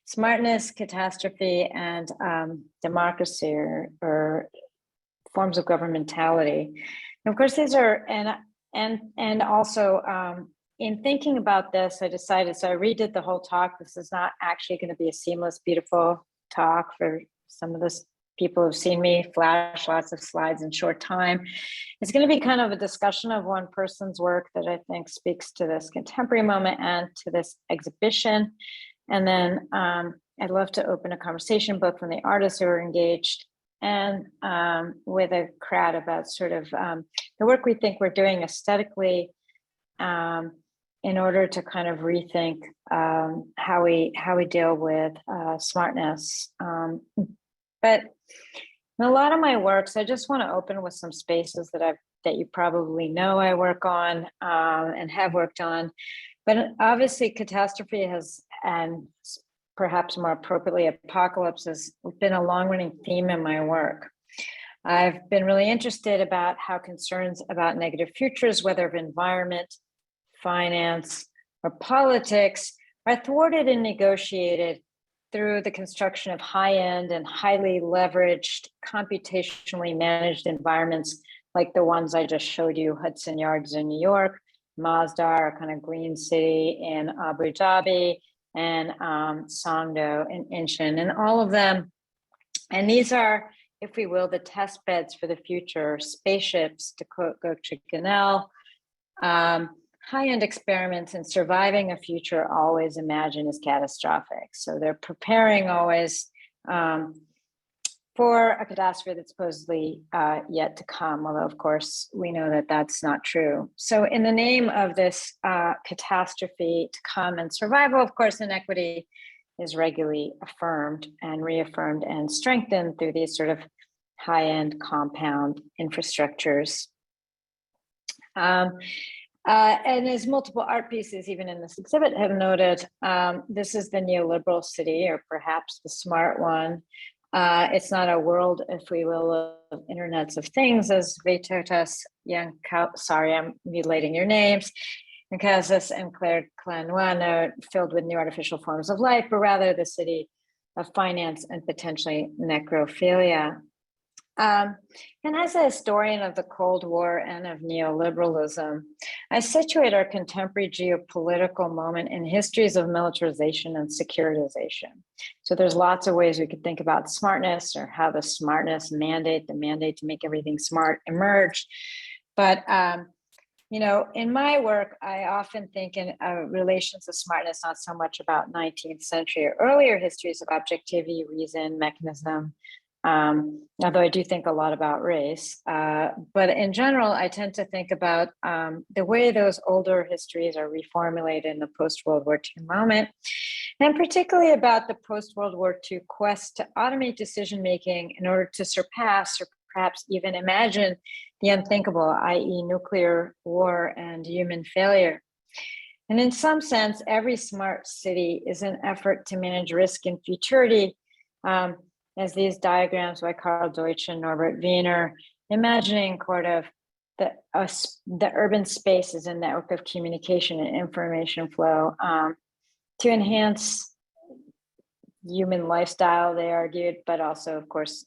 smartness, catastrophe, and democracy, or forms of governmentality. And of course, these are, and also in thinking about this, I decided, so I redid the whole talk. This is not actually going to be a seamless, beautiful talk for some of the people who've seen me flash lots of slides in short time. It's going to be kind of a discussion of one person's work that I think speaks to this contemporary moment and to this exhibition. And then I'd love to open a conversation both from the artists who are engaged and with a crowd about sort of the work we think we're doing aesthetically in order to kind of rethink how we deal with smartness. But in a lot of my works, I just want to open with some spaces that you probably know I work on and have worked on. But obviously, catastrophe has, and perhaps more appropriately, apocalypse has been a long-running theme in my work. I've been really interested about how concerns about negative futures, whether of environment, finance, or politics, are thwarted and negotiated through the construction of high-end and highly leveraged, computationally managed environments like the ones I just showed you, Hudson Yards in New York, Masdar, kind of green city in Abu Dhabi, and Songdo in Incheon, and all of them. And these are, if we will, the test beds for the future, spaceships, to quote Gökçe Genel, high-end experiments in surviving a future always imagined as catastrophic. So they're preparing always for a catastrophe that's supposedly yet to come, although of course we know that that's not true. So in the name of this catastrophe to come and survival, of course, inequity is regularly affirmed and reaffirmed and strengthened through these sort of high-end compound infrastructures. And as multiple art pieces, even in this exhibit, have noted, this is the neoliberal city, or perhaps the smart one. It's not a world, if we will, of internets of things, as Vytautas sorry, I'm mutilating your names, and Kazas and Claire Clanois are filled with new artificial forms of life, but rather the city of finance and potentially necrophilia. And as a historian of the Cold War and of neoliberalism, I situate our contemporary geopolitical moment in histories of militarization and securitization. So there's lots of ways we could think about smartness, or how the smartness mandate, the mandate to make everything smart, emerged. But you know, in my work, I often think in relations of smartness, not so much about 19th century or earlier histories of objectivity, reason, mechanism, although I do think a lot about race. But in general, I tend to think about the way those older histories are reformulated in the post-World War II moment, and particularly about the post-World War II quest to automate decision-making in order to surpass, or perhaps even imagine, the unthinkable, i.e. nuclear war and human failure. And in some sense, every smart city is an effort to manage risk and futurity, as these diagrams by Karl Deutsch and Norbert Wiener, imagining sort of the urban space as a network of communication and information flow to enhance human lifestyle, they argued, but also, of course,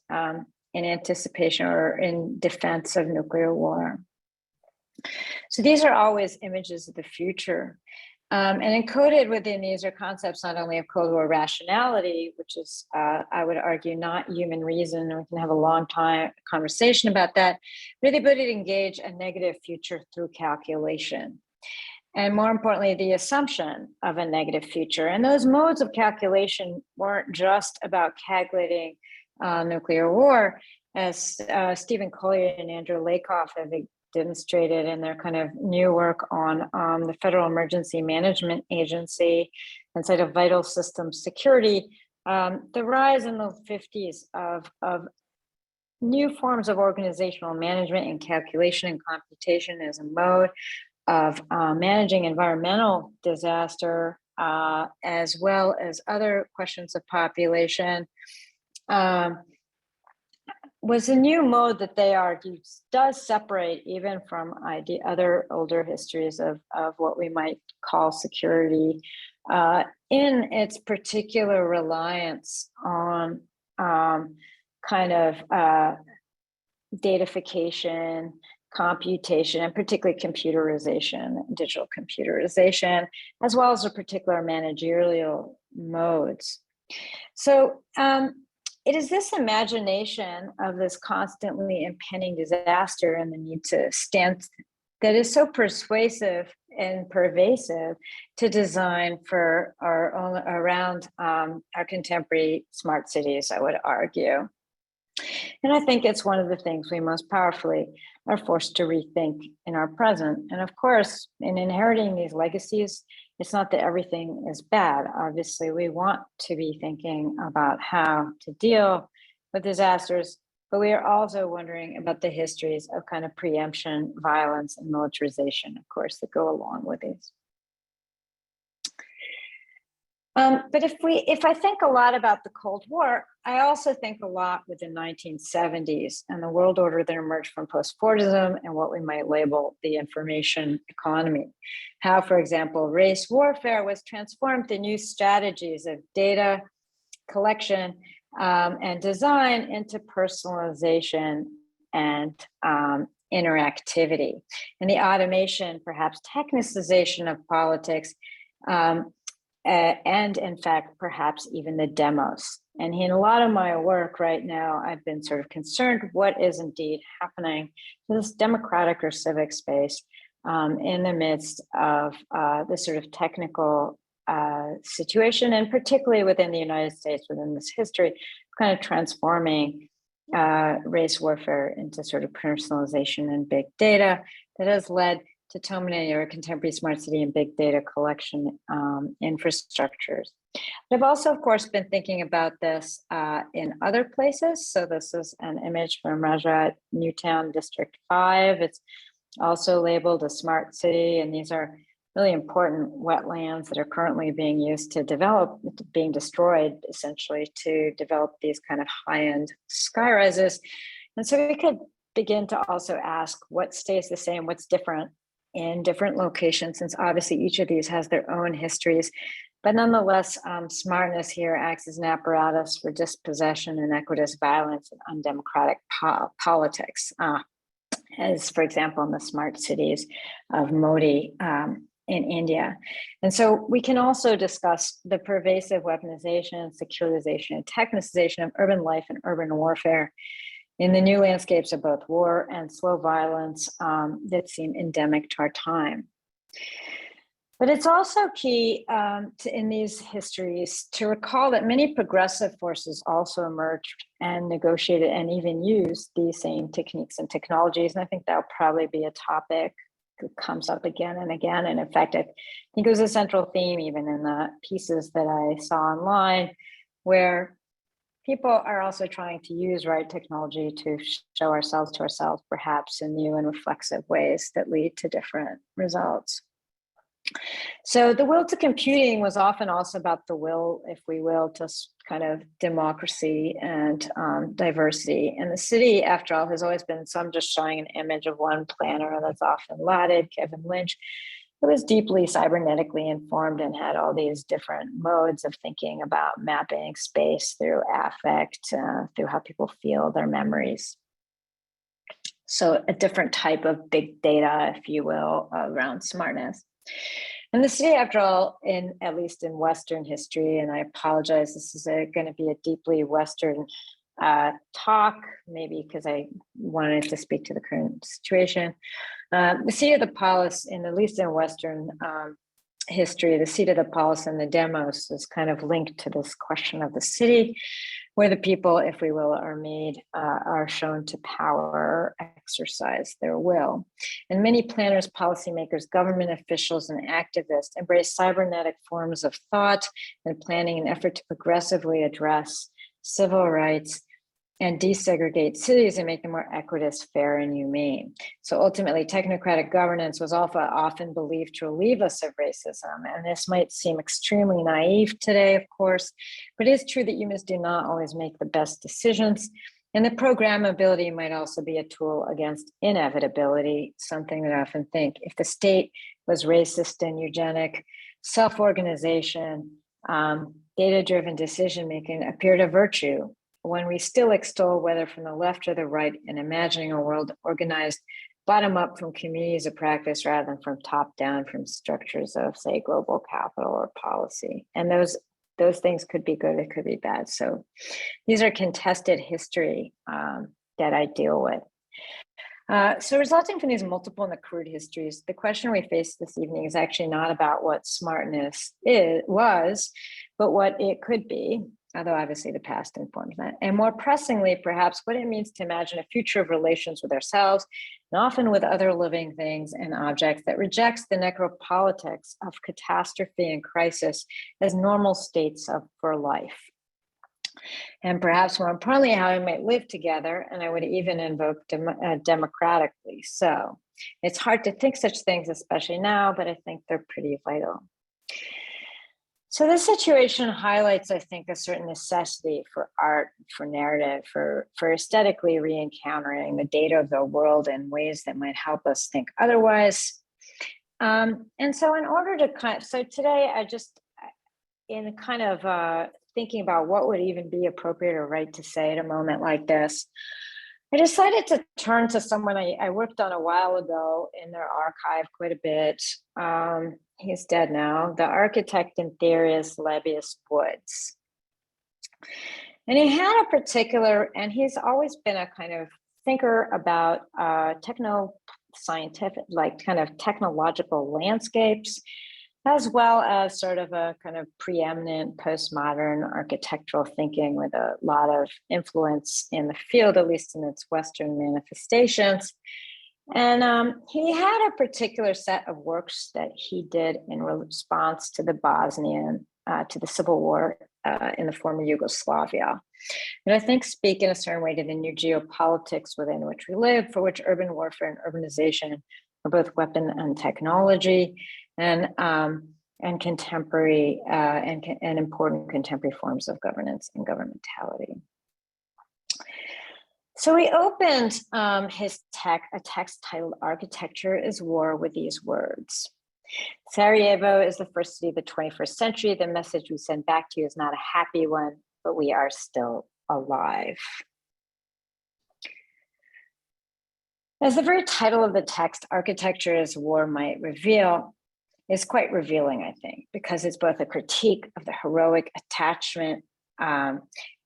in anticipation or in defense of nuclear war. So these are always images of the future. And encoded within these are concepts not only of Cold War rationality, which is, I would argue, not human reason. We can have a long time conversation about that, but the ability to engage a negative future through calculation. And more importantly, the assumption of a negative future. And those modes of calculation weren't just about calculating nuclear war, as Stephen Collier and Andrew Lakoff have demonstrated in their kind of new work on the Federal Emergency Management Agency and sort of vital system security. The rise in the 50s of new forms of organizational management and calculation and computation as a mode of managing environmental disaster, as well as other questions of population, was a new mode that they argue does separate even from other older histories of what we might call security in its particular reliance on kind of datafication, computation, and particularly computerization, digital computerization, as well as the particular managerial modes. So it is this imagination of this constantly impending disaster and the need to stand that is so persuasive and pervasive to design for our own around our contemporary smart cities, I would argue. And I think it's one of the things we most powerfully are forced to rethink in our present. And of course, in inheriting these legacies, it's not that everything is bad. Obviously, we want to be thinking about how to deal with disasters, but we are also wondering about the histories of kind of preemption, violence, and militarization, of course, that go along with these. But if I think a lot about the Cold War, I also think a lot with the 1970s and the world order that emerged from post-Fordism and what we might label the information economy. How, for example, race warfare was transformed to new strategies of data collection and design into personalization and interactivity. And the automation, perhaps technicization of politics, and in fact, perhaps even the demos. And in a lot of my work right now, I've been sort of concerned what is indeed happening to this democratic or civic space in the midst of this sort of technical situation, and particularly within the United States, within this history, kind of transforming race warfare into sort of personalization and big data that has led to so many or contemporary smart city and big data collection infrastructures. But I've also, of course, been thinking about this in other places. So this is an image from Rajat Newtown District 5. It's also labeled a smart city, and these are really important wetlands that are currently being used to develop, being destroyed essentially to develop these kind of high-end sky rises. And so we could begin to also ask what stays the same, what's different in different locations, since obviously each of these has their own histories. But nonetheless, smartness here acts as an apparatus for dispossession, inequitous violence, and undemocratic politics, as, for example, in the smart cities of Modi in India. And so we can also discuss the pervasive weaponization, securitization, and technicization of urban life and urban warfare in the new landscapes of both war and slow violence that seem endemic to our time. But it's also key in these histories to recall that many progressive forces also emerged and negotiated and even used these same techniques and technologies. And I think that'll probably be a topic that comes up again and again. And in fact, I think it was a central theme even in the pieces that I saw online, where people are also trying to use right technology to show ourselves to ourselves, perhaps in new and reflexive ways that lead to different results. So the will to computing was often also about the will, if we will, to kind of democracy and diversity. And the city, after all, has always been, so I'm just showing an image of one planner that's often lauded, Kevin Lynch, who was deeply cybernetically informed and had all these different modes of thinking about mapping space through affect, through how people feel their memories. So a different type of big data, if you will, around smartness. And the city, after all, at least in Western history, and I apologize, this is going to be a deeply Western talk, maybe because I wanted to speak to the current situation. The seat of the polis, at least in Western history, the seat of the polis and the demos is kind of linked to this question of the city, where the people, if we will, are shown to power, exercise their will. And many planners, policymakers, government officials, and activists embrace cybernetic forms of thought and planning in an effort to progressively address civil rights and desegregate cities and make them more equitous, fair, and humane. So ultimately, technocratic governance was also often believed to relieve us of racism. And this might seem extremely naive today, of course, but it is true that humans do not always make the best decisions. And the programmability might also be a tool against inevitability, something that I often think if the state was racist and eugenic, self-organization, data-driven decision-making appeared a virtue when we still extol, whether from the left or the right, in imagining a world organized bottom-up from communities of practice rather than from top-down from structures of, say, global capital or policy. And those things could be good, it could be bad. So these are contested history that I deal with. So resulting from these multiple and crude histories, the question we face this evening is actually not about what smartness was, but what it could be, although obviously the past informs that. And more pressingly, perhaps, what it means to imagine a future of relations with ourselves, and often with other living things and objects, that rejects the necropolitics of catastrophe and crisis as normal states for life. And perhaps more importantly, how we might live together, and I would even invoke democratically. So it's hard to think such things, especially now, but I think they're pretty vital. So this situation highlights, I think, a certain necessity for art, for narrative, for aesthetically re-encountering the data of the world in ways that might help us think otherwise. And so in order to so today I just, in kind of thinking about what would even be appropriate or right to say at a moment like this, I decided to turn to someone I worked on a while ago in their archive quite a bit. He's dead now, the architect and theorist Lebbeus Woods. And he had a particular, and he's always been a kind of thinker about techno-scientific, like kind of technological landscapes, as well as sort of a kind of preeminent postmodern architectural thinking with a lot of influence in the field, at least in its Western manifestations. And he had a particular set of works that he did in response to the Bosnian, to the civil war in the former Yugoslavia. And I think speak in a certain way to the new geopolitics within which we live, for which urban warfare and urbanization are both weapon and technology, and contemporary and important contemporary forms of governance and governmentality. So he opened his text titled "Architecture is War" with these words: "Sarajevo is the first city of the 21st century. The message we send back to you is not a happy one, but we are still alive." As the very title of the text, "Architecture is War," might reveal, is quite revealing, I think, because it's both a critique of the heroic attachment,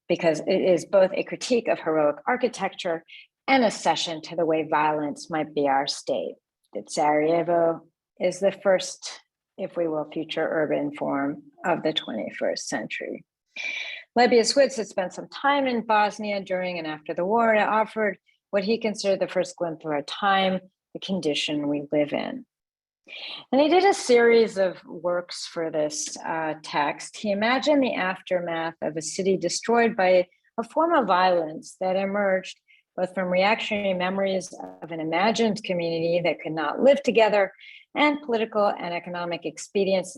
because it is both a critique of heroic architecture and a cession to the way violence might be our state. That Sarajevo is the first, if we will, future urban form of the 21st century. Lebbeus Woods had spent some time in Bosnia during and after the war, and offered what he considered the first glimpse of our time, the condition we live in. And he did a series of works for this text. He imagined the aftermath of a city destroyed by a form of violence that emerged both from reactionary memories of an imagined community that could not live together, and political and economic expedience.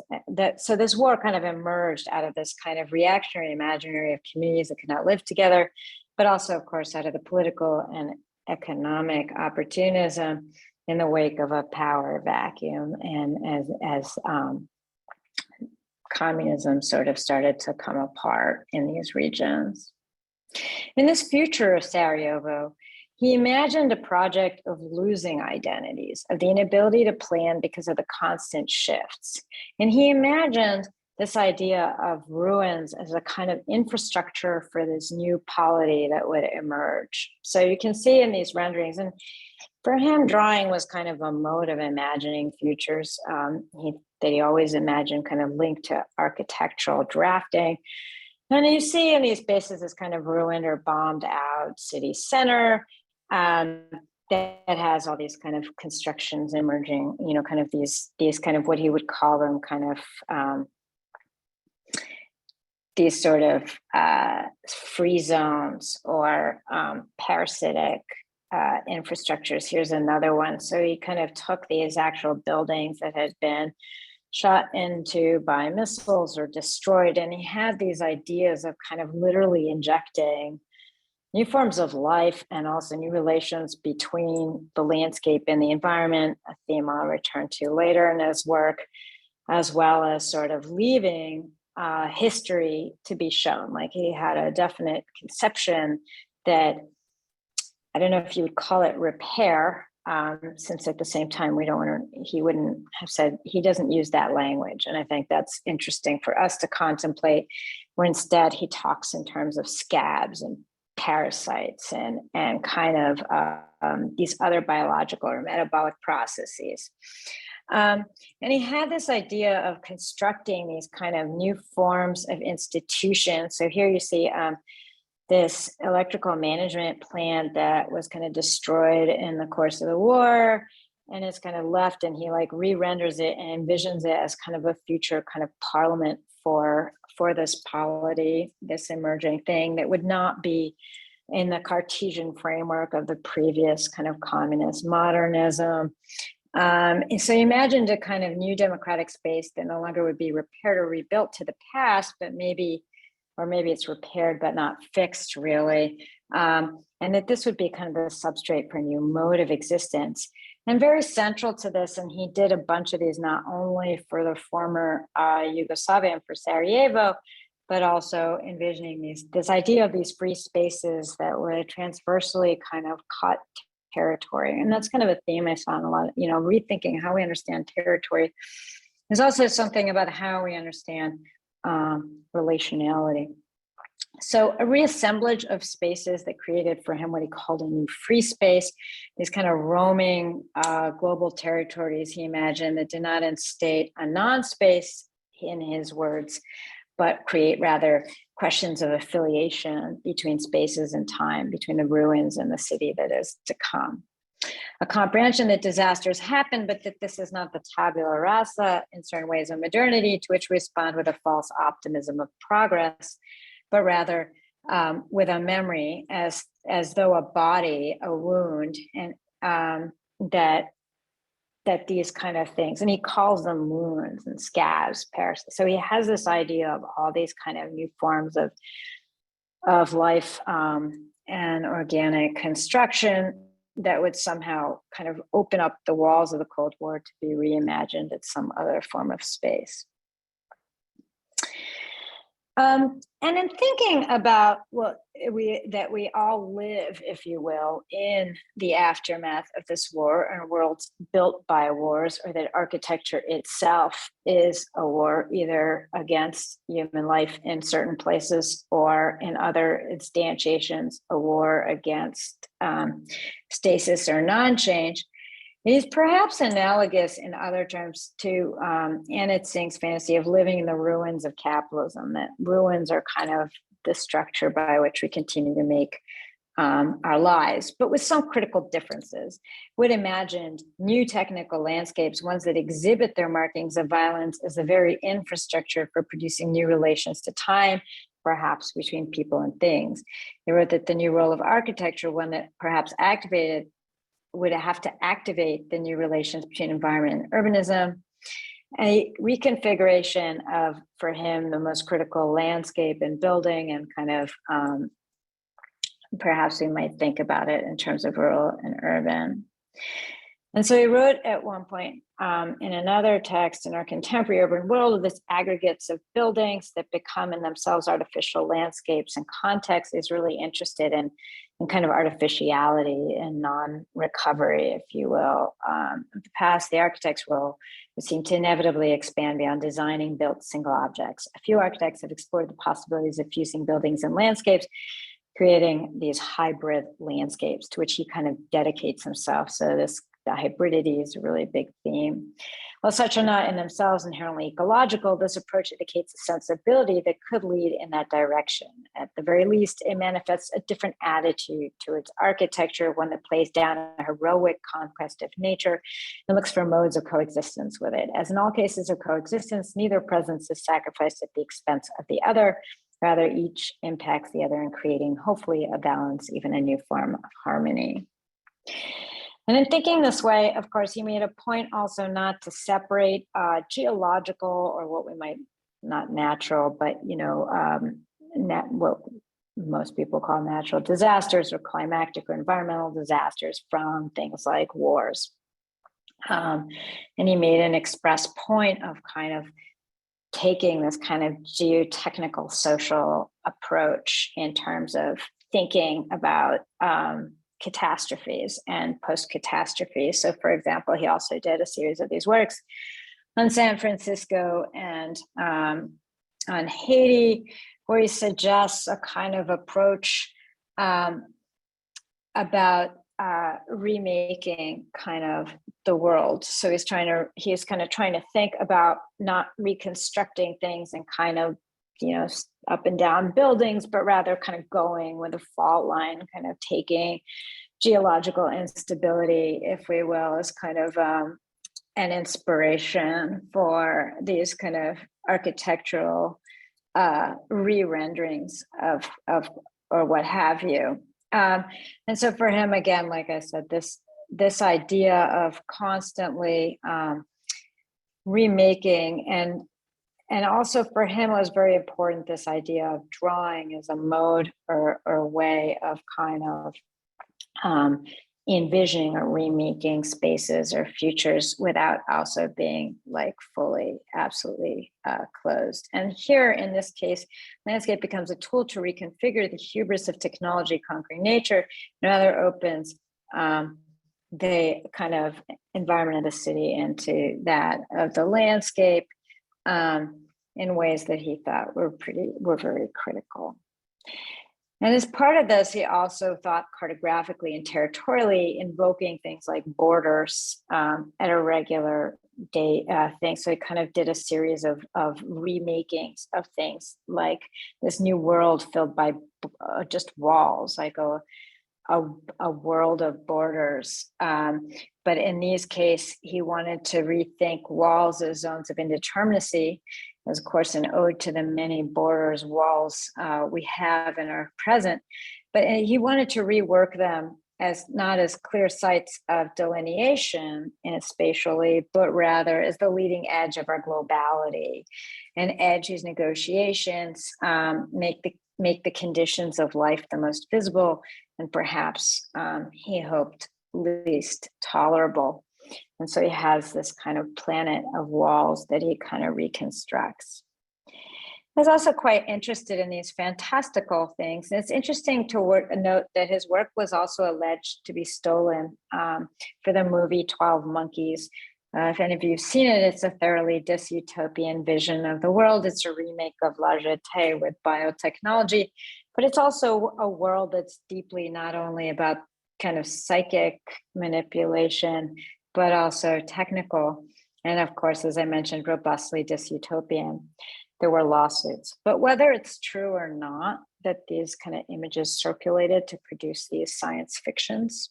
So this war kind of emerged out of this kind of reactionary imaginary of communities that could not live together, but also, of course, out of the political and economic opportunism in the wake of a power vacuum, and as communism sort of started to come apart in these regions. In this future of Sarajevo, he imagined a project of losing identities, of the inability to plan because of the constant shifts. And he imagined this idea of ruins as a kind of infrastructure for this new polity that would emerge. So you can see in these renderings, and for him, drawing was kind of a mode of imagining futures that he always imagined kind of linked to architectural drafting. And you see in these spaces this kind of ruined or bombed out city center that has all these kind of constructions emerging, you know, kind of these kind of what he would call them kind of these sort of free zones or parasitic infrastructures. Here's another one. So he kind of took these actual buildings that had been shot into by missiles or destroyed, and he had these ideas of kind of literally injecting new forms of life and also new relations between the landscape and the environment, a theme I'll return to later in his work. as well as sort of leaving history to be shown. Like he had a definite conception that, I don't know if you would call it repair, since at the same time he wouldn't have said, he doesn't use that language. And I think that's interesting for us to contemplate, where instead he talks in terms of scabs and parasites and kind of these other biological or metabolic processes. And he had this idea of constructing these kind of new forms of institutions. So here you see this electrical management plant that was kind of destroyed in the course of the war, and it's kind of left, and he like re-renders it and envisions it as kind of a future kind of parliament for this polity, this emerging thing that would not be in the Cartesian framework of the previous kind of communist modernism. And so you imagined a kind of new democratic space that no longer would be repaired or rebuilt to the past, but maybe it's repaired but not fixed, really. And that this would be kind of the substrate for a new mode of existence. And very central to this, and he did a bunch of these not only for the former Yugoslavia and for Sarajevo, but also envisioning this idea of these free spaces that would transversely kind of cut territory. And that's kind of a theme I saw in a lot of, rethinking how we understand territory. There's also something about how we understand relationality. So a reassemblage of spaces that created for him what he called a new free space, these kind of roaming global territories he imagined that did not instate a non-space, in his words, but create rather questions of affiliation between spaces and time, between the ruins and the city that is to come. A comprehension that disasters happen, but that this is not the tabula rasa in certain ways of modernity, to which we respond with a false optimism of progress, but rather with a memory as though a body, a wound, and that these kind of things, and he calls them wounds and scabs, parasites. So he has this idea of all these kind of new forms of life and organic construction that would somehow kind of open up the walls of the Cold War to be reimagined at some other form of space. And in thinking about that we all live, if you will, in the aftermath of this war, and a world built by wars, or that architecture itself is a war, either against human life in certain places or in other instantiations, a war against stasis or non-change. It is perhaps analogous in other terms to Annette Sing's fantasy of living in the ruins of capitalism, that ruins are kind of the structure by which we continue to make our lives, but with some critical differences. Would imagine new technical landscapes, ones that exhibit their markings of violence as the very infrastructure for producing new relations to time, perhaps between people and things. They wrote that the new role of architecture, one that perhaps would have to activate the new relations between environment and urbanism, a reconfiguration of, for him, the most critical landscape and building, and kind of perhaps we might think about it in terms of rural and urban. And so he wrote at one point in another text, in our contemporary urban world, of this aggregates of buildings that become in themselves artificial landscapes and context, is really interested in kind of artificiality and non-recovery, if you will. In the past, the architect's role would seem to inevitably expand beyond designing built single objects. A few architects have explored the possibilities of fusing buildings and landscapes, creating these hybrid landscapes, to which he kind of dedicates himself. So the hybridity is a really big theme. While such are not in themselves inherently ecological, this approach indicates a sensibility that could lead in that direction. At the very least, it manifests a different attitude towards architecture, one that plays down a heroic conquest of nature and looks for modes of coexistence with it. As in all cases of coexistence, neither presence is sacrificed at the expense of the other. Rather, each impacts the other in creating, hopefully, a balance, even a new form of harmony. And in thinking this way, of course, he made a point also not to separate geological, or what we might, not natural, but, what most people call natural disasters, or climatic or environmental disasters, from things like wars. And he made an express point of kind of taking this kind of geotechnical social approach in terms of thinking about catastrophes and post-catastrophes. So for example, he also did a series of these works on San Francisco and on Haiti, where he suggests a kind of approach about remaking kind of the world. So he's kind of trying to think about not reconstructing things and kind of, up and down buildings, but rather kind of going with a fault line, kind of taking geological instability, if we will, as kind of an inspiration for these kind of architectural re-renderings of or what have you. And so for him, again, like I said, this idea of constantly remaking, and also for him it was very important, this idea of drawing as a mode or way of kind of envisioning or remaking spaces or futures without also being like fully, absolutely closed. And here in this case, landscape becomes a tool to reconfigure the hubris of technology conquering nature, and rather opens the kind of environment of the city into that of the landscape in ways that he thought were very critical. And as part of this, he also thought cartographically and territorially, invoking things like borders at a regular day thing. So he kind of did a series of remakings of things like this new world filled by just walls, like a world of borders. But in these cases, he wanted to rethink walls as zones of indeterminacy. It was, of course, an ode to the many borders, walls we have in our present. But he wanted to rework them as not as clear sites of delineation spatially, but rather as the leading edge of our globality, and edge these negotiations, make the conditions of life the most visible, and perhaps he hoped least tolerable. And so he has this kind of planet of walls that he kind of reconstructs. I was also quite interested in these fantastical things. And it's interesting to note that his work was also alleged to be stolen for the movie 12 Monkeys. If any of you have seen it, it's a thoroughly dystopian vision of the world. It's a remake of La Jetée with biotechnology, but it's also a world that's deeply not only about kind of psychic manipulation, but also technical. And of course, as I mentioned, robustly dystopian. There were lawsuits. But whether it's true or not that these kind of images circulated to produce these science fictions,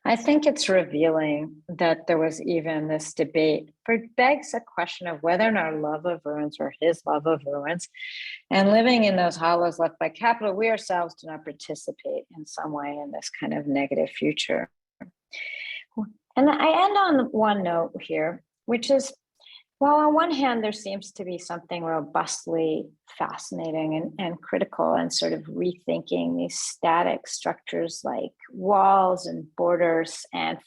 I think it's revealing that there was even this debate, but it begs a question of whether in our love of ruins or his love of ruins and living in those hollows left by capital, we ourselves do not participate in some way in this kind of negative future. And I end on one note here, which is, while on one hand, there seems to be something robustly fascinating and critical and sort of rethinking these static structures like walls and borders and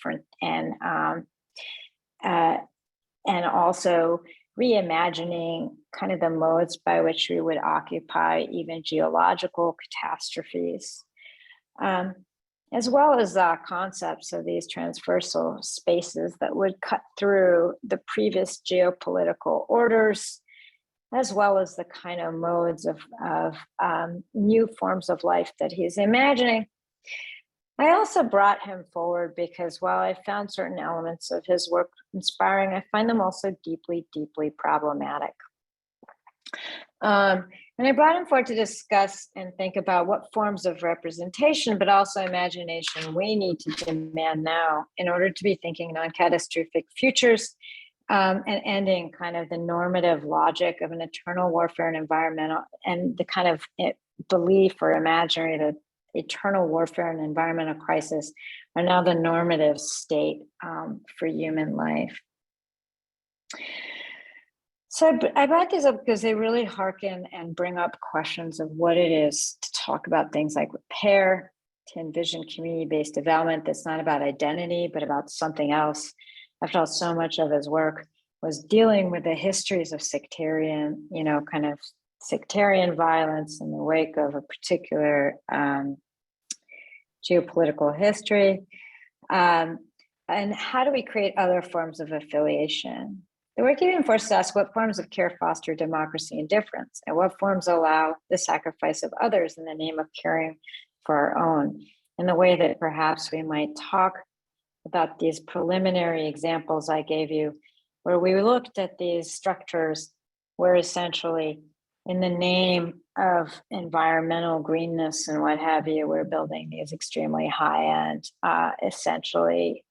also reimagining kind of the modes by which we would occupy even geological catastrophes, as well as concepts of these transversal spaces that would cut through the previous geopolitical orders, as well as the kind of modes of new forms of life that he's imagining. I also brought him forward because while I found certain elements of his work inspiring, I find them also deeply, deeply problematic. And I brought him forward to discuss and think about what forms of representation, but also imagination we need to demand now in order to be thinking non-catastrophic futures and ending kind of the normative logic of an eternal warfare and environmental, and the kind of belief or imaginary that eternal warfare and environmental crisis are now the normative state for human life. So I brought these up because they really hearken and bring up questions of what it is to talk about things like repair, to envision community-based development that's not about identity, but about something else. I felt so much of his work was dealing with the histories of sectarian, kind of sectarian violence in the wake of a particular geopolitical history. And how do we create other forms of affiliation? The work even forces us what forms of care foster democracy and difference, and what forms allow the sacrifice of others in the name of caring for our own, in the way that perhaps we might talk about these preliminary examples I gave you, where we looked at these structures where essentially in the name of environmental greenness and what have you, we're building these extremely high-end, essentially,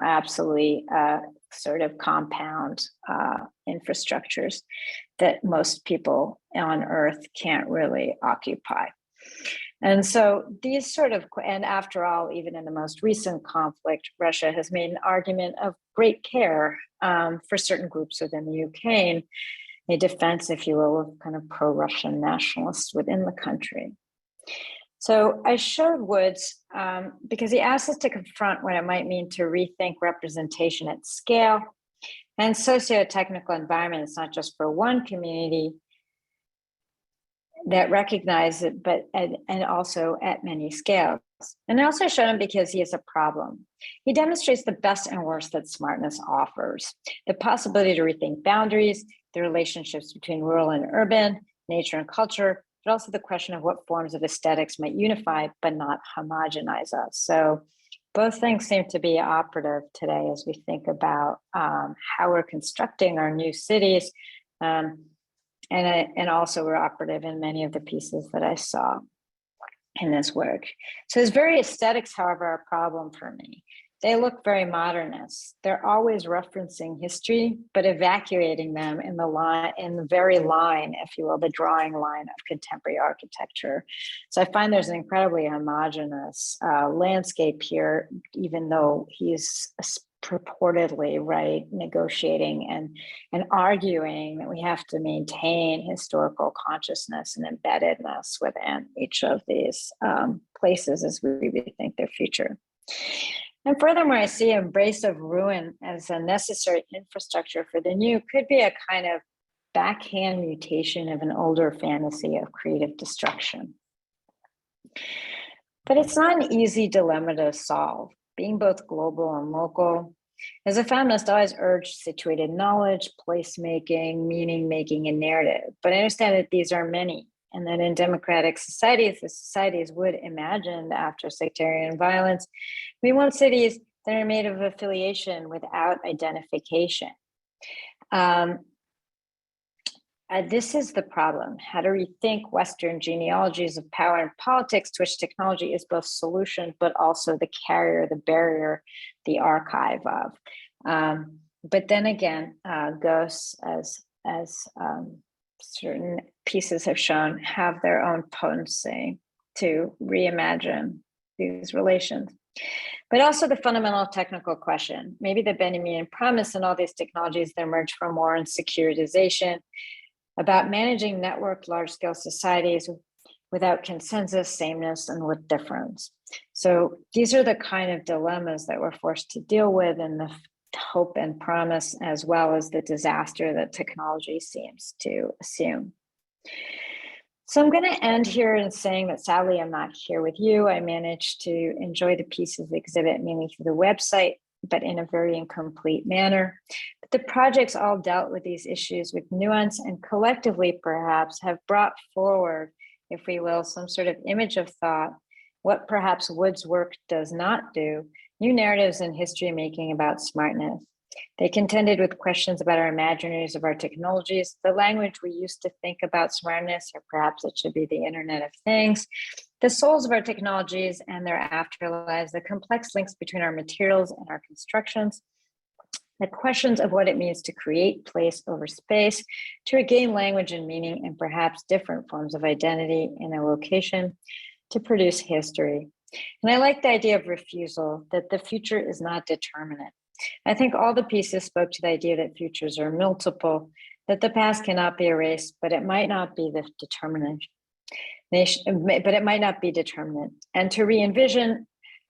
absolutely sort of compound infrastructures that most people on Earth can't really occupy. And so these sort of, and after all, even in the most recent conflict, Russia has made an argument of great care for certain groups within the Ukraine, a defense, if you will, of kind of pro-Russian nationalists within the country. So I showed Woods because he asked us to confront what it might mean to rethink representation at scale and socio-technical environment. It's not just for one community that recognize it, but and also at many scales. And I also showed him because he is a problem. He demonstrates the best and worst that smartness offers: the possibility to rethink boundaries, the relationships between rural and urban, nature and culture, but also the question of what forms of aesthetics might unify but not homogenize us. So both things seem to be operative today as we think about how we're constructing our new cities. And also we're operative in many of the pieces that I saw in this work. So his very aesthetics, however, are a problem for me. They look very modernist. They're always referencing history, but evacuating them in the very line, if you will, the drawing line of contemporary architecture. So I find there's an incredibly homogeneous landscape here, even though he's purportedly negotiating and arguing that we have to maintain historical consciousness and embeddedness within each of these places as we rethink their future. And furthermore, I see embrace of ruin as a necessary infrastructure for the new could be a kind of backhand mutation of an older fantasy of creative destruction. But it's not an easy dilemma to solve, being both global and local. As a feminist, I always urge situated knowledge, placemaking, meaning-making, and narrative. But I understand that these are many, and that in democratic societies, the societies would imagine after sectarian violence, we want cities that are made of affiliation without identification. This is the problem: how to rethink Western genealogies of power and politics, to which technology is both solution, but also the carrier, the barrier, the archive of. But then again, ghosts, as certain pieces have shown, have their own potency to reimagine these relations. But also the fundamental technical question, maybe the Benjaminian promise in all these technologies that emerge from war and securitization, about managing networked large-scale societies without consensus, sameness, and with difference. So these are the kind of dilemmas that we're forced to deal with in the hope and promise, as well as the disaster that technology seems to assume. So I'm going to end here in saying that sadly I'm not here with you. I managed to enjoy the pieces of the exhibit mainly through the website, but in a very incomplete manner. But the projects all dealt with these issues with nuance, and collectively perhaps have brought forward, if we will, some sort of image of thought, what perhaps Wood's work does not do, new narratives in history making about smartness. They contended with questions about our imaginaries of our technologies, the language we used to think about smartness, or perhaps it should be the Internet of Things, the souls of our technologies and their afterlives, the complex links between our materials and our constructions, the questions of what it means to create place over space, to regain language and meaning, and perhaps different forms of identity in a location, to produce history. And I like the idea of refusal, that the future is not determinate. I think all the pieces spoke to the idea that futures are multiple, that the past cannot be erased, but it might not be the determinant. but it might not be determinate. And to re-envision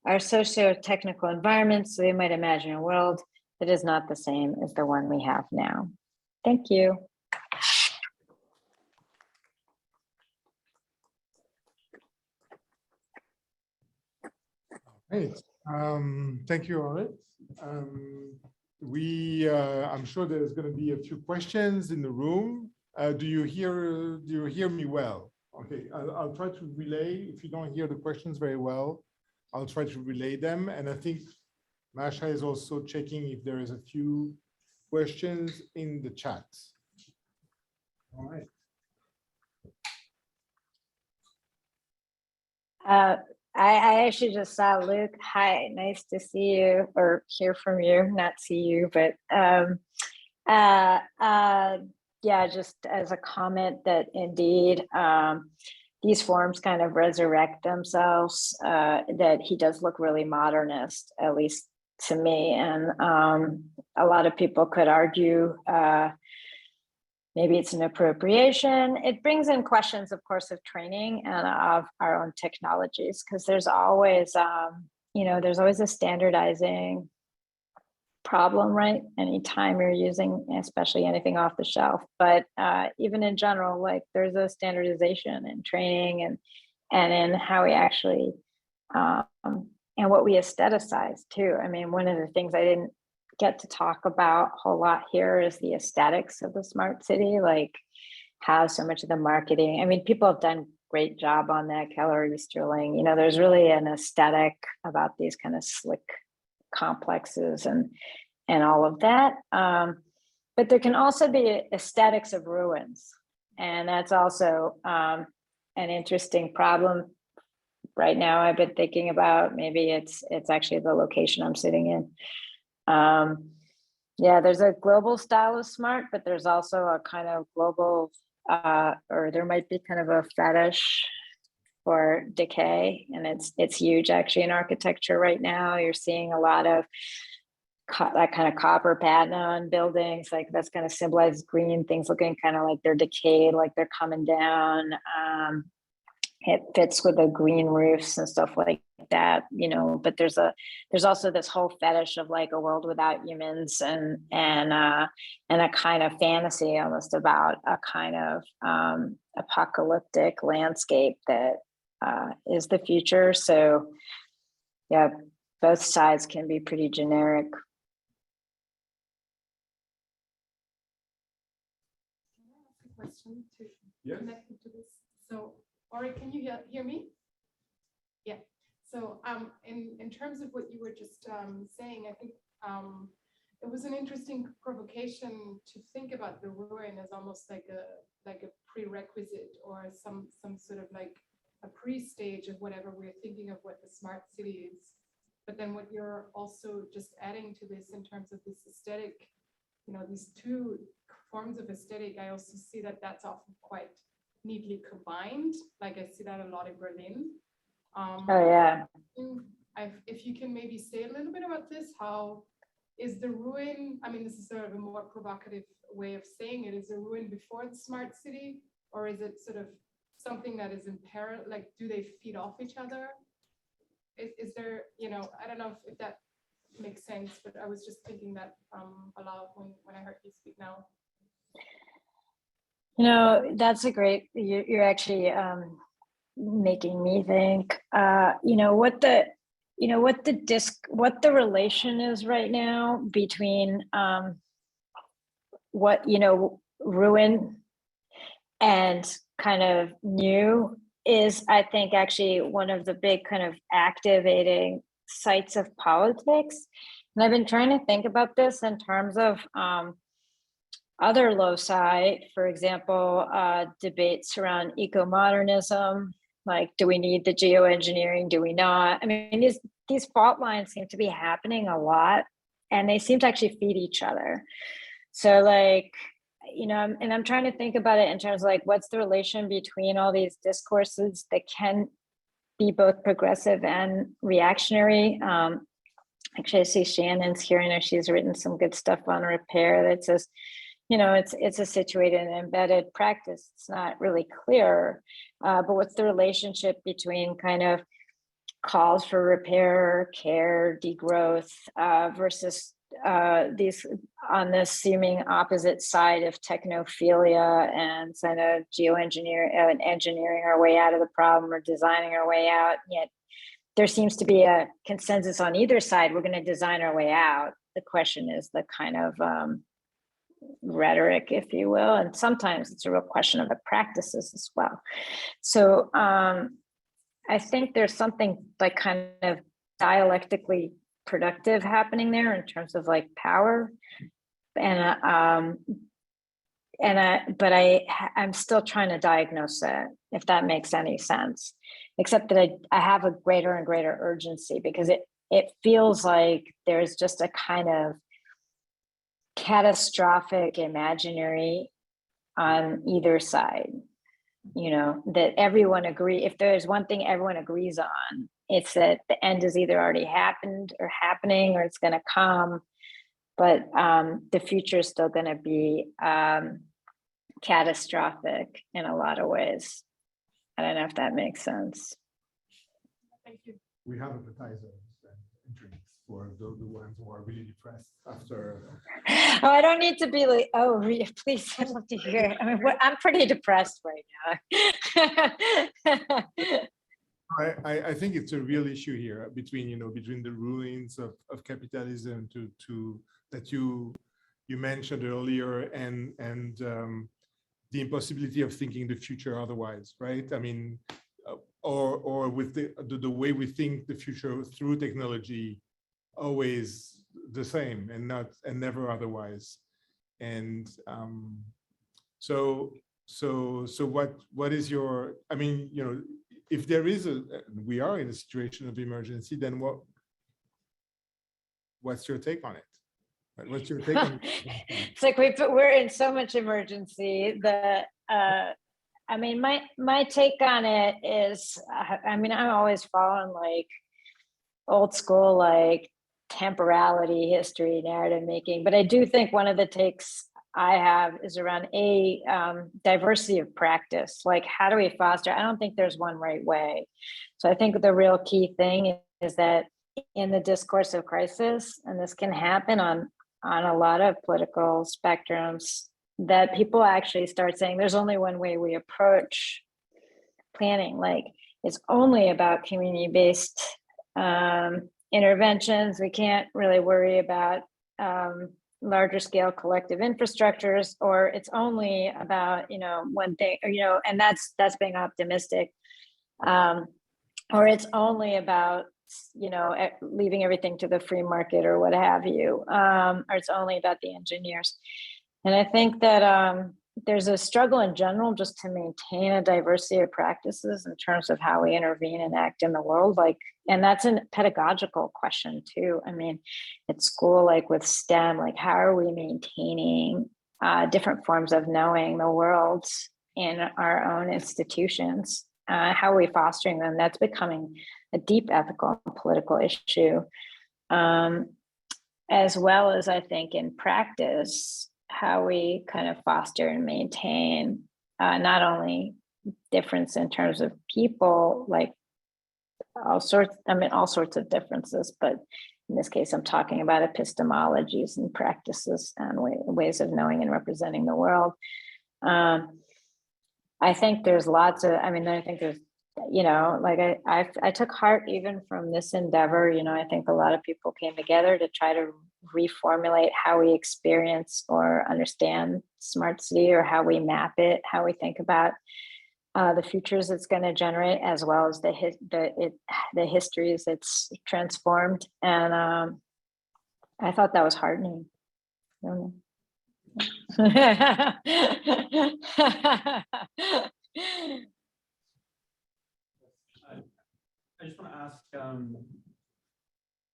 our socio-technical environments, so they might imagine a world that is not the same as the one we have now. Thank you. Great. Thank you, Orit. I'm sure there's going to be a few questions in the room. Do you hear me well? Okay, I'll try to relay. If you don't hear the questions very well, I'll try to relay them. And I think Masha is also checking if there is a few questions in the chat. All right. I actually just saw Luke. Hi, nice to see you or hear from you. Not see you, but yeah, just as a comment that indeed these forms kind of resurrect themselves. That he does look really modernist, at least to me, and a lot of people could argue. Maybe it's an appropriation. It brings in questions, of course, of training and of our own technologies, because there's always, there's always a standardizing problem, right? Anytime you're using, especially anything off the shelf, but even in general, like there's a standardization in training and in how we actually, and what we aestheticize too. I mean, one of the things I didn't get to talk about a whole lot here is the aesthetics of the smart city, like how so much of the marketing, I mean, people have done great job on that, Keller, Easterling, there's really an aesthetic about these kind of slick complexes and all of that. But there can also be aesthetics of ruins. And that's also an interesting problem. Right now, I've been thinking about maybe it's actually the location I'm sitting in. Yeah, there's a global style of smart, but there's also a kind of global, or there might be kind of a fetish for decay, and it's huge actually in architecture right now. You're seeing a lot of that kind of copper patina on buildings, like that's kind of symbolizes green things looking kind of like they're decayed, like they're coming down. It fits with the green roofs and stuff like that, but there's also this whole fetish of like a world without humans and a kind of fantasy almost about a kind of apocalyptic landscape that is the future. So yeah, both sides can be pretty generic. Question to connect to this. So Orit, can you hear me? Yeah. So in terms of what you were just saying, I think it was an interesting provocation to think about the ruin as almost like a prerequisite or some sort of like a pre-stage of whatever we're thinking of what the smart city is. But then what you're also just adding to this in terms of this aesthetic, these two forms of aesthetic, I also see that that's often quite neatly combined. Like I see that a lot in Berlin. Oh yeah. If you can maybe say a little bit about this, how is the ruin, I mean, this is sort of a more provocative way of saying it, is the ruin before the smart city, or is it sort of something that is in parallel, like do they feed off each other? Is there, I don't know if that makes sense, but I was just thinking that aloud when I heard you speak now. That's a great, you're actually making me think, what the relation is right now between what, ruin and kind of new is, I think, actually one of the big kind of activating sites of politics. And I've been trying to think about this in terms of other loci, for example, debates around eco-modernism, like, do we need the geoengineering? Do we not? I mean, these fault lines seem to be happening a lot, and they seem to actually feed each other. So like, and I'm trying to think about it in terms of like, what's the relation between all these discourses that can be both progressive and reactionary? Actually, I see Shannon's here. I know she's written some good stuff on repair that says, it's a situated and embedded practice. It's not really clear, but what's the relationship between kind of calls for repair, care, degrowth versus these on this seeming opposite side of technophilia and kind of engineering our way out of the problem or designing our way out. Yet there seems to be a consensus on either side. We're going to design our way out. The question is the kind of rhetoric, if you will, and sometimes it's a real question of the practices as well. So I think there's something like kind of dialectically productive happening there in terms of like power, but I'm still trying to diagnose it, if that makes any sense, except that I have a greater and greater urgency because it feels like there's just a kind of catastrophic imaginary on either side, that everyone agree. If there's one thing everyone agrees on, it's that the end has either already happened or happening or it's going to come, but the future is still going to be catastrophic in a lot of ways. I don't know if that makes sense. Thank you. We have appetizers and drinks for the ones who are really depressed after. Oh, I don't need to be like, oh, please, I'd love to hear. I mean, I'm pretty depressed right now. I think it's a real issue here between the rulings of capitalism to that you mentioned earlier and the impossibility of thinking the future otherwise, right? I mean, or with the way we think the future through technology, always the same and never otherwise. And so what is your? I mean, if there is we are in a situation of emergency, then what's your take on it? What's your take on it? It's like we're in so much emergency. I mean, my take on it is, I mean, I'm always following like old school, like temporality, history, narrative making, but I do think one of the takes I have is around diversity of practice. Like, how do we foster? I don't think there's one right way. So I think the real key thing is that in the discourse of crisis, and this can happen on a lot of political spectrums, that people actually start saying there's only one way we approach planning. Like, it's only about community-based interventions. We can't really worry about larger scale collective infrastructures, or it's only about one thing, and that's being optimistic, or it's only about leaving everything to the free market or what have you, or it's only about the engineers. And I think that there's a struggle in general just to maintain a diversity of practices in terms of how we intervene and act in the world. Like, and that's a pedagogical question too. I mean, at school, like with STEM, like how are we maintaining different forms of knowing the world in our own institutions? How are we fostering them? That's becoming a deep ethical and political issue, as well as I think in practice, how we kind of foster and maintain not only difference in terms of people, like all sorts of differences, but in this case, I'm talking about epistemologies and practices and ways of knowing and representing the world. I think there's lots of, I think there's, like I took heart even from this endeavor. I think a lot of people came together to try to reformulate how we experience or understand smart city, or how we map it, how we think about the futures it's going to generate, as well as the histories it's transformed. And I thought that was heartening. I don't know. I just want to ask,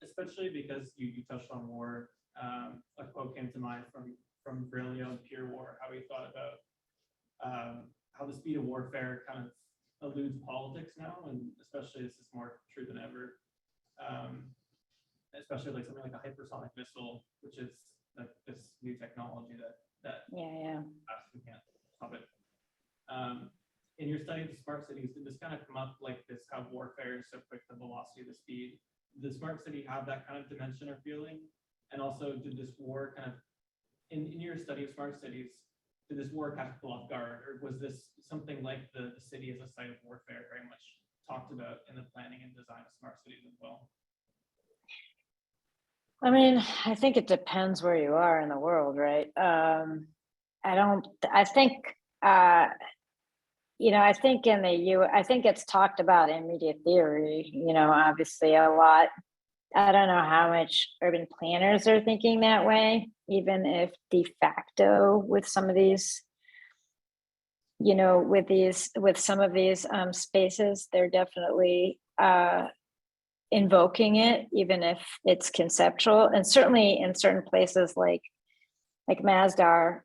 especially because you touched on war, a quote came to mind from Brilio in Pure War, how he thought about how the speed of warfare kind of eludes politics now, and especially this is more true than ever, especially like something like a hypersonic missile, which is like this new technology that that Yeah. perhaps we can't stop it. In your study of the smart cities, did this kind of come up like this, how warfare is so quick, the velocity, the speed? Did the smart city have that kind of dimension or feeling? And also, did this war kind of, in your study of smart cities, did this war catch people off guard, or was this something like the city as a site of warfare very much talked about in the planning and design of smart cities as well? I mean, I think it depends where you are in the world, right? I think, I think I think it's talked about in media theory, obviously a lot. I don't know how much urban planners are thinking that way, even if de facto with some of these, with some of these spaces, they're definitely invoking it, even if it's conceptual. And certainly in certain places like Masdar,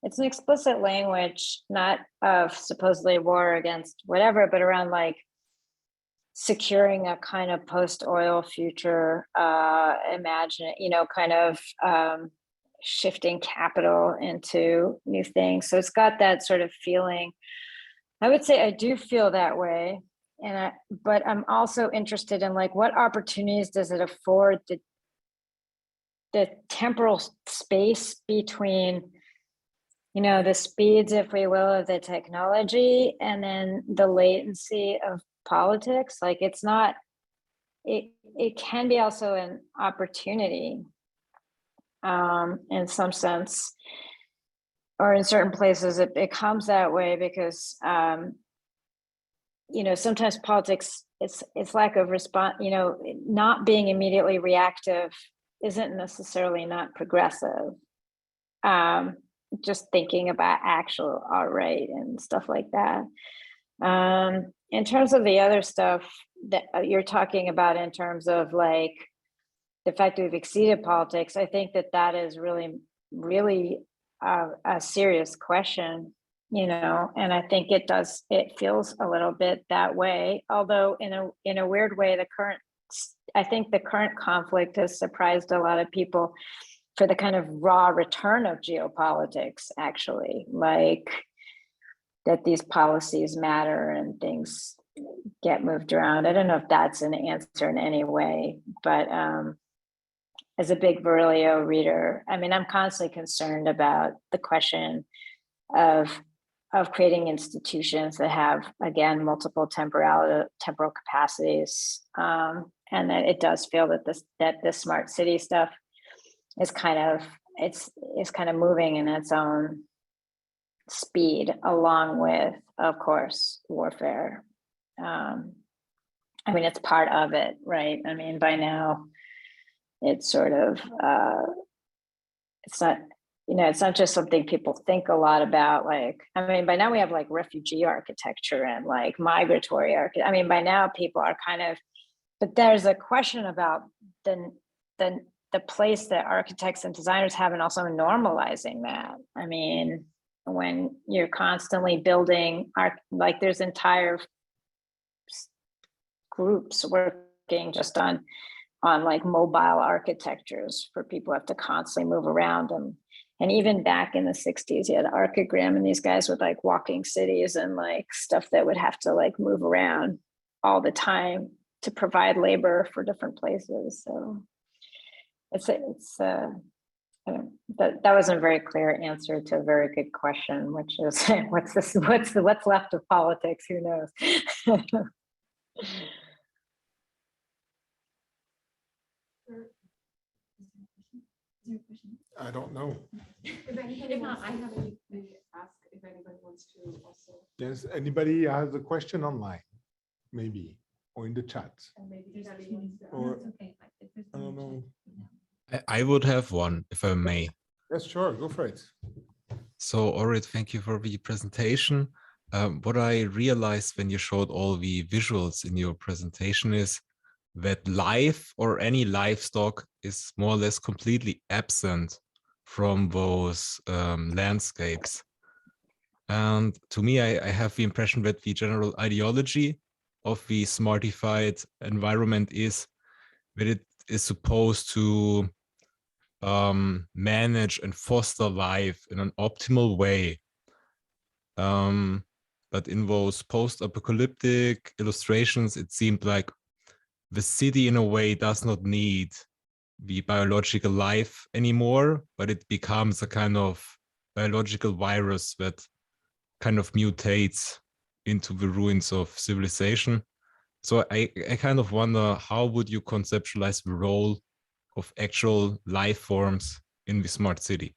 it's an explicit language, not of supposedly war against whatever, but around like securing a kind of post-oil future, imagine, kind of shifting capital into new things. So it's got that sort of feeling. I would say I do feel that way. But I'm also interested in like, what opportunities does it afford the temporal space between, the speeds, if we will, of the technology, and then the latency of politics. Like it can be also an opportunity in some sense, or in certain places it becomes that way because sometimes politics, it's lack of response, not being immediately reactive isn't necessarily not progressive. Just thinking about actual alt-right and stuff like that. In terms of the other stuff that you're talking about in terms of like the fact that we've exceeded politics, I think that is really, really a serious question, and I think it feels a little bit that way, although in a weird way, I think the current conflict has surprised a lot of people for the kind of raw return of geopolitics, actually, like that these policies matter and things get moved around. I don't know if that's an answer in any way, but as a big Virilio reader, I mean, I'm constantly concerned about the question of creating institutions that have, again, multiple temporal capacities, and that it does feel that this smart city stuff is kind of moving in its own speed, along with, of course, warfare. I mean, it's part of it, right? I mean, by now, it's sort of it's not just something people think a lot about. Like, I mean, by now we have like refugee architecture and like migratory architecture. I mean, by now people are kind of, but there's a question about the place that architects and designers have, and also normalizing that. I mean, when you're constantly building like there's entire groups working just on like mobile architectures for people who have to constantly move around them. And even back in the 60s, you had Archigram and these guys with like walking cities and like stuff that would have to like move around all the time to provide labor for different places. So that wasn't a very clear answer to a very good question, which is what's left of politics? Who knows? I don't know. If not, I have maybe ask if anybody wants to also. Yes, anybody has a question online, maybe, or in the chat? And maybe Daddy wants to. Or, I don't know. I would have one, if I may. Yes, sure, go for it. So, Orit, thank you for the presentation. What I realized when you showed all the visuals in your presentation is that life or any livestock is more or less completely absent from those landscapes. And to me, I have the impression that the general ideology of the smartified environment is that it is supposed to manage and foster life in an optimal way. But in those post-apocalyptic illustrations, it seemed like the city in a way does not need the biological life anymore, but it becomes a kind of biological virus that kind of mutates into the ruins of civilization. So I kind of wonder, how would you conceptualize the role of actual life forms in the smart city?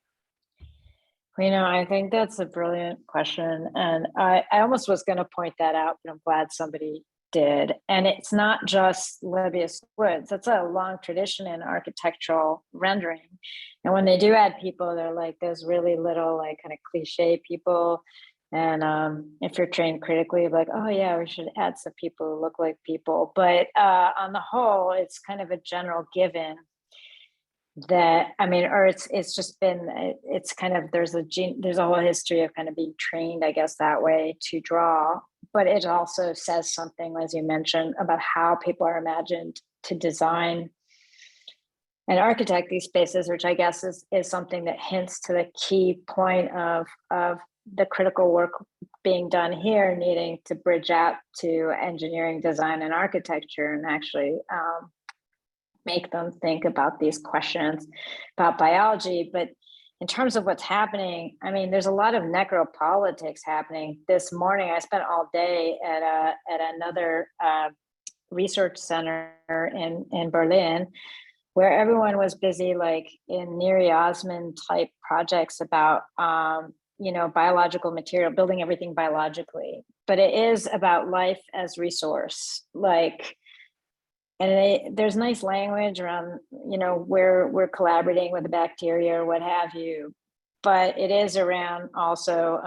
I think that's a brilliant question. And I almost was going to point that out, but I'm glad somebody did. And it's not just Lebbeus woods. That's a long tradition in architectural rendering. And when they do add people, they're like those really little, like kind of cliche people. And if you're trained critically, like, oh yeah, we should add some people who look like people. But on the whole, it's kind of a general given that, or it's just been, it's kind of, there's a whole history of kind of being trained, I guess, that way to draw. But it also says something, as you mentioned, about how people are imagined to design and architect these spaces, which I guess is something that hints to the key point of the critical work being done here, needing to bridge out to engineering, design, and architecture, and actually make them think about these questions about biology. But in terms of what's happening, there's a lot of necropolitics happening. This morning, I spent all day at another research center in Berlin, where everyone was busy, like in Neri Osman type projects about biological material, building everything biologically. But it is about life as resource, and there's nice language around, where we're collaborating with the bacteria or what have you, but it is around also,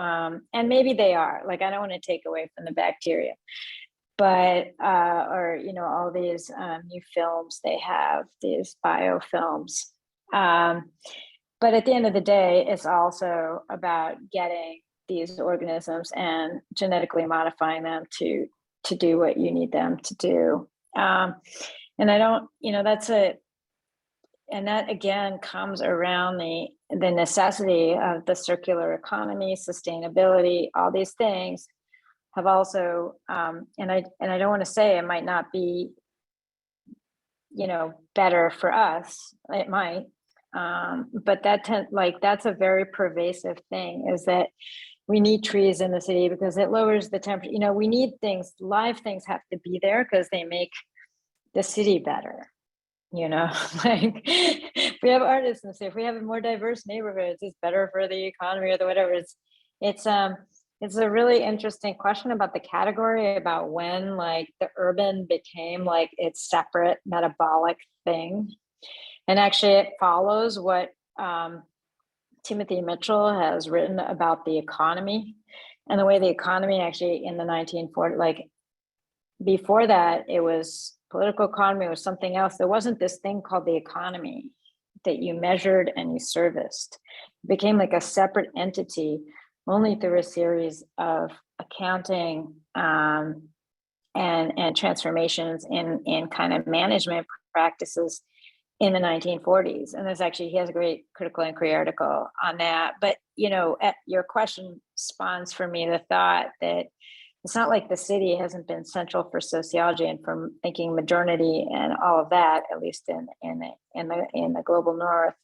and maybe they are, like, I don't want to take away from the bacteria, but, all these new films they have, these biofilms. But at the end of the day, it's also about getting these organisms and genetically modifying them to do what you need them to do. And I don't, and that again comes around the necessity of the circular economy, sustainability, all these things have also, and I don't want to say it might not be, better for us, it might, but that's a very pervasive thing, is that we need trees in the city because it lowers the temperature. We need things, live things have to be there because they make the city better. Like, if we have artists in the city, if we have more diverse neighborhoods, it's better for the economy or the whatever. It's a really interesting question about the category, about when, like, the urban became like its separate metabolic thing. And actually it follows what Timothy Mitchell has written about the economy, and the way the economy actually in the 1940s, like before that, it was political economy was something else. There wasn't this thing called the economy that you measured and you serviced. It became like a separate entity only through a series of accounting and transformations in kind of management practices in the 1940s. And he has a great critical inquiry article on that. But, your question spawns for me the thought that it's not like the city hasn't been central for sociology and for thinking modernity and all of that, at least in the global north.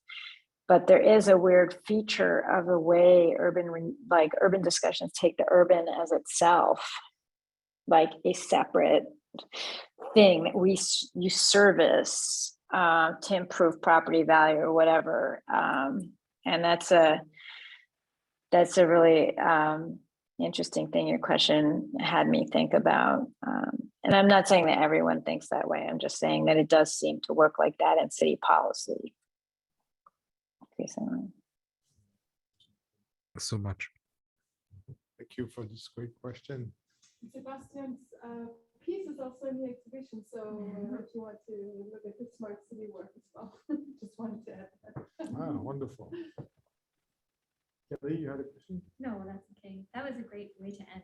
But there is a weird feature of the way urban discussions take the urban as itself, like a separate thing that you service to improve property value or whatever. And that's a really interesting thing your question had me think about. And I'm not saying that everyone thinks that way. I'm just saying that it does seem to work like that in city policy. Thanks so much. Thank you for this great question. Sebastian's piece is also in the exhibition, so if you want to look at the smart city work as well, just wanted to add that. Wonderful. Kelly, you had a question? No, that's okay. That was a great way to end,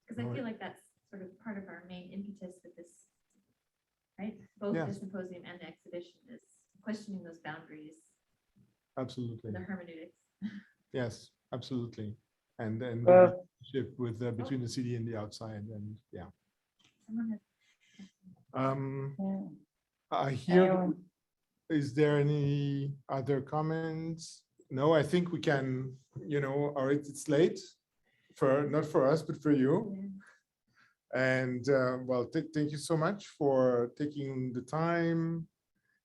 because I feel like that's sort of part of our main impetus with this, right? Both the symposium and the exhibition is questioning those boundaries Absolutely. the hermeneutics. Yes, absolutely. And the Well- relationship with between the city and the outside, and yeah. Someone has. Um, Yeah. I hear. Anyone? Is there any other comments? No, I think we can. All right, it's late for not for us, but for you. And well, thank you so much for taking the time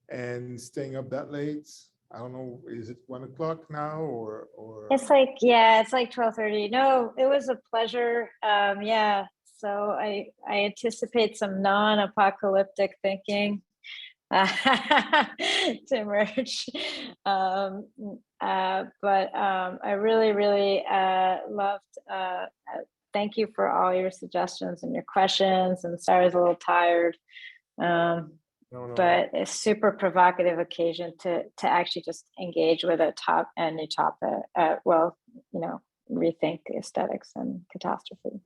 and staying up that late. I don't know, is it 1 o'clock now or? It's like, yeah, it's like 12:30. No, it was a pleasure. Yeah, so I anticipate some non-apocalyptic thinking to emerge. But I really loved. Thank you for all your suggestions and your questions. And sorry, I was a little tired. No. But a super provocative occasion to actually just engage with a new topic. Well, rethink the aesthetics and catastrophe.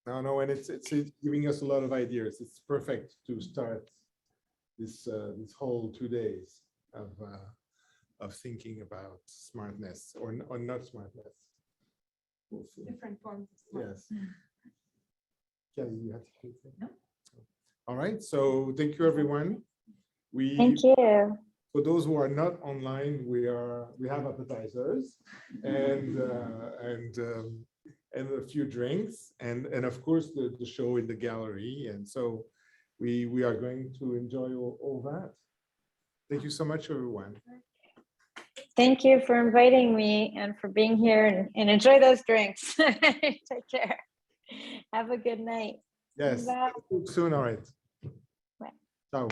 No, and it's giving us a lot of ideas. It's perfect to start this whole 2 days of thinking about smartness or not smartness. We'll see. Different forms of smart. Yes. Kelly, you have to say something? No. All right, so thank you, everyone. Thank you. For those who are not online, we have appetizers and a few drinks and of course the show in the gallery. And so we are going to enjoy all that. Thank you so much, everyone. Thank you for inviting me and for being here and enjoy those drinks. Take care. Have a good night. Yes, Bye. soon. All right. Bye. Ciao.